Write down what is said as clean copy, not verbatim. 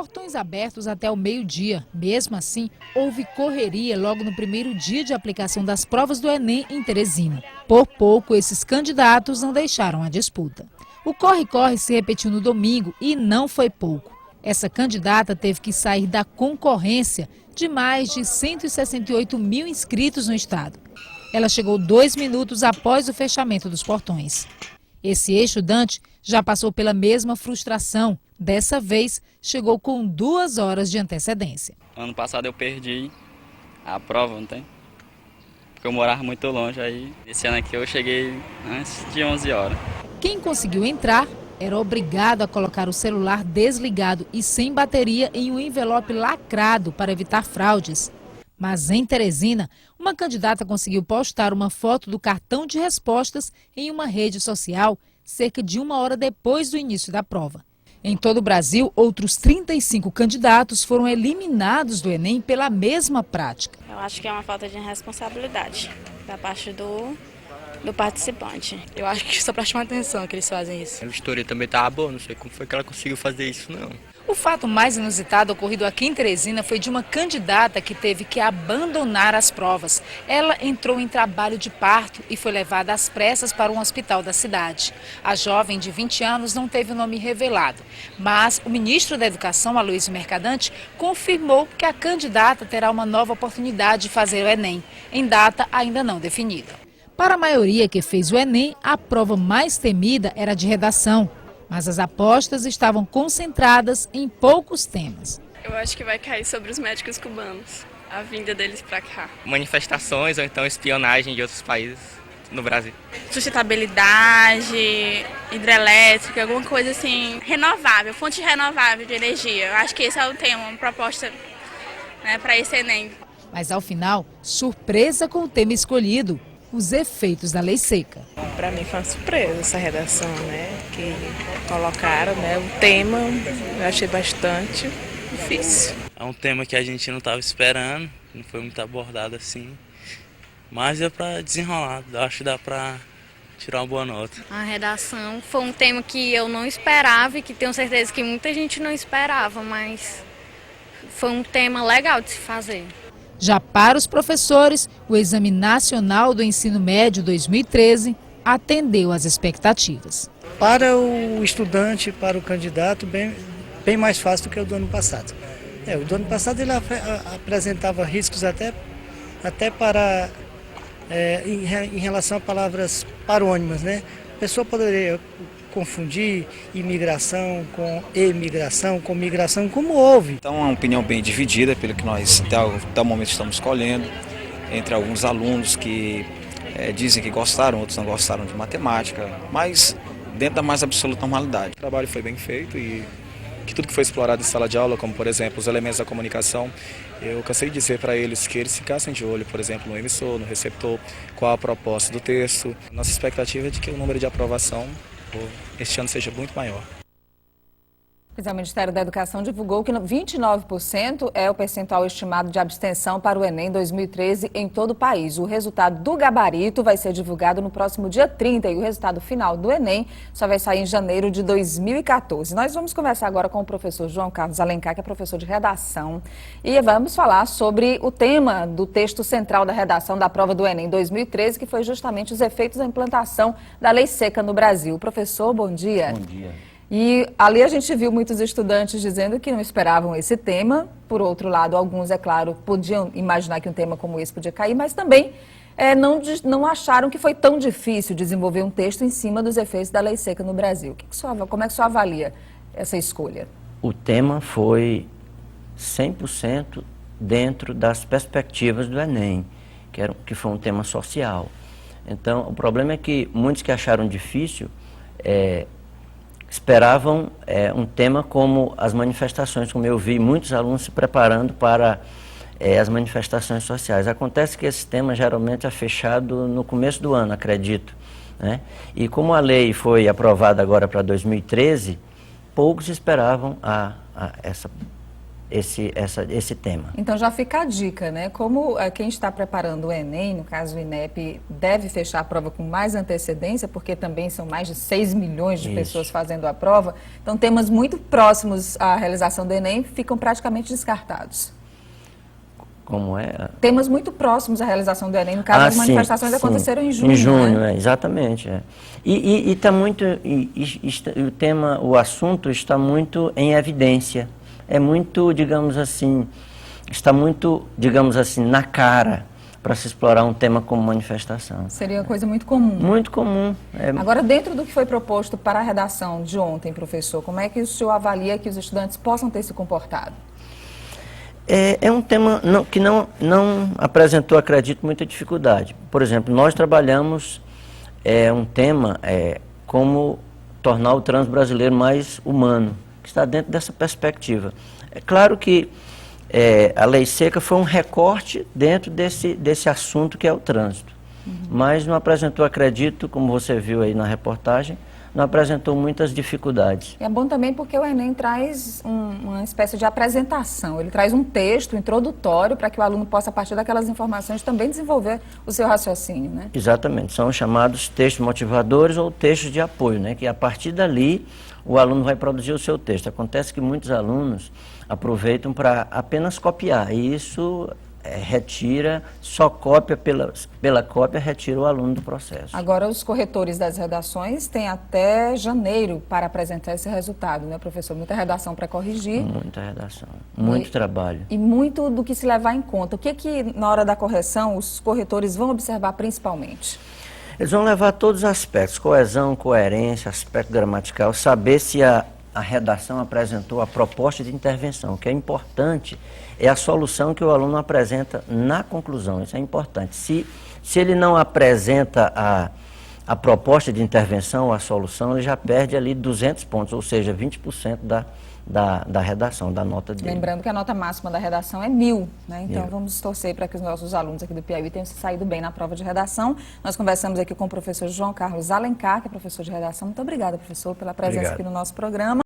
Portões abertos até o meio-dia. Mesmo assim, houve correria logo no primeiro dia de aplicação das provas do Enem em Teresina. Por pouco, esses candidatos não deixaram a disputa. O corre-corre se repetiu no domingo e não foi pouco. Essa candidata teve que sair da concorrência de mais de 168 mil inscritos no estado. Ela chegou 2 minutos após o fechamento dos portões. Esse estudante já passou pela mesma frustração. Dessa vez, chegou com 2 horas de antecedência. Ano passado eu perdi a prova, não tem? Porque eu morava muito longe, aí esse ano aqui eu cheguei antes de 11 horas. Quem conseguiu entrar era obrigado a colocar o celular desligado e sem bateria em um envelope lacrado para evitar fraudes. Mas em Teresina, uma candidata conseguiu postar uma foto do cartão de respostas em uma rede social cerca de 1 hora depois do início da prova. Em todo o Brasil, outros 35 candidatos foram eliminados do Enem pela mesma prática. Eu acho que é uma falta de responsabilidade da parte do participante. Eu acho que só para chamar atenção que eles fazem isso. A história também estava boa, não sei como foi que ela conseguiu fazer isso, não. O fato mais inusitado ocorrido aqui em Teresina foi de uma candidata que teve que abandonar as provas. Ela entrou em trabalho de parto e foi levada às pressas para um hospital da cidade. A jovem de 20 anos não teve o nome revelado, mas o ministro da Educação, Aloysio Mercadante, confirmou que a candidata terá uma nova oportunidade de fazer o Enem, em data ainda não definida. Para a maioria que fez o Enem, a prova mais temida era de redação. Mas as apostas estavam concentradas em poucos temas. Eu acho que vai cair sobre os médicos cubanos, a vinda deles para cá. Manifestações ou então espionagem de outros países no Brasil. Sustentabilidade, hidrelétrica, alguma coisa assim, renovável, fonte renovável de energia. Eu acho que esse é o tema, uma proposta, né, para esse Enem. Mas ao final, surpresa com o tema escolhido: os efeitos da lei seca. Para mim foi uma surpresa essa redação, né, que colocaram, né, o tema, eu achei bastante difícil. É um tema que a gente não estava esperando, não foi muito abordado assim, mas deu para desenrolar, acho que dá para tirar uma boa nota. A redação foi um tema que eu não esperava e que tenho certeza que muita gente não esperava, mas foi um tema legal de se fazer. Já para os professores, o Exame Nacional do Ensino Médio 2013 atendeu às expectativas. Para o estudante, para o candidato, bem mais fácil do que o do ano passado. O do ano passado ele apresentava riscos até para em relação a palavras parônimas, né? A pessoa poderia confundir imigração com emigração, com migração, como houve. Então é uma opinião bem dividida, pelo que nós até o momento estamos colhendo, entre alguns alunos que dizem que gostaram, outros não gostaram de matemática, mas dentro da mais absoluta normalidade. O trabalho foi bem feito e que tudo que foi explorado em sala de aula, como por exemplo os elementos da comunicação, eu cansei de dizer para eles que eles ficassem de olho, por exemplo, no emissor, no receptor, qual a proposta do texto. Nossa expectativa é de que o número de aprovação este ano seja muito maior. O Ministério da Educação divulgou que 29% é o percentual estimado de abstenção para o Enem 2013 em todo o país. O resultado do gabarito vai ser divulgado no próximo dia 30 e o resultado final do Enem só vai sair em janeiro de 2014. Nós vamos conversar agora com o professor João Carlos Alencar, que é professor de redação, e vamos falar sobre o tema do texto central da redação da prova do Enem 2013, que foi justamente os efeitos da implantação da lei seca no Brasil. Professor, bom dia. Bom dia. E ali a gente viu muitos estudantes dizendo que não esperavam esse tema. Por outro lado, alguns, é claro, podiam imaginar que um tema como esse podia cair, mas também não acharam que foi tão difícil desenvolver um texto em cima dos efeitos da lei seca no Brasil. Como é que o senhor avalia essa escolha? O tema foi 100% dentro das perspectivas do Enem, que foi um tema social. Então, o problema é que muitos que acharam difícil esperavam um tema como as manifestações, como eu vi muitos alunos se preparando para as manifestações sociais. Acontece que esse tema geralmente é fechado no começo do ano, acredito, né? E como a lei foi aprovada agora para 2013, poucos esperavam esse tema. Então já fica a dica, né? Como quem está preparando o Enem, no caso o INEP, deve fechar a prova com mais antecedência, porque também são mais de 6 milhões de pessoas fazendo a prova, então temas muito próximos à realização do Enem ficam praticamente descartados. Como é? Temas muito próximos à realização do Enem, no caso as manifestações aconteceram em junho. Em junho, né? Exatamente. E está muito, o assunto está muito em evidência. É muito, digamos assim, está muito, digamos assim, na cara para se explorar um tema como manifestação. Seria uma coisa muito comum. Muito comum. Agora, dentro do que foi proposto para a redação de ontem, professor, como é que o senhor avalia que os estudantes possam ter se comportado? É um tema que não apresentou, acredito, muita dificuldade. Por exemplo, nós trabalhamos um tema como tornar o trânsito brasileiro mais humano, que está dentro dessa perspectiva. É claro que a lei seca foi um recorte dentro desse assunto que é o trânsito, mas não apresentou, acredito, como você viu aí na reportagem, não apresentou muitas dificuldades. É bom também porque o Enem traz uma espécie de apresentação, ele traz um texto introdutório para que o aluno possa, a partir daquelas informações, também desenvolver o seu raciocínio, né? Exatamente, são chamados textos motivadores ou textos de apoio, né? Que a partir dali o aluno vai produzir o seu texto. Acontece que muitos alunos aproveitam para apenas copiar, e isso retira, só cópia pela cópia, retira o aluno do processo. Agora, os corretores das redações têm até janeiro para apresentar esse resultado, né, professor? Muita redação para corrigir. Muita redação, muito trabalho. E muito do que se levar em conta. O que na hora da correção, os corretores vão observar principalmente? Eles vão levar todos os aspectos, coesão, coerência, aspecto gramatical, saber se a redação apresentou a proposta de intervenção. O que é importante é a solução que o aluno apresenta na conclusão, isso é importante. Se ele não apresenta a proposta de intervenção, a solução, ele já perde ali 200 pontos, ou seja, 20% da redação, da nota dele. Lembrando que a nota máxima da redação é 1000, né? Então 1000. Vamos torcer para que os nossos alunos aqui do Piauí tenham se saído bem na prova de redação. Nós conversamos aqui com o professor João Carlos Alencar, que é professor de redação. Muito obrigada, professor, pela presença aqui no nosso programa.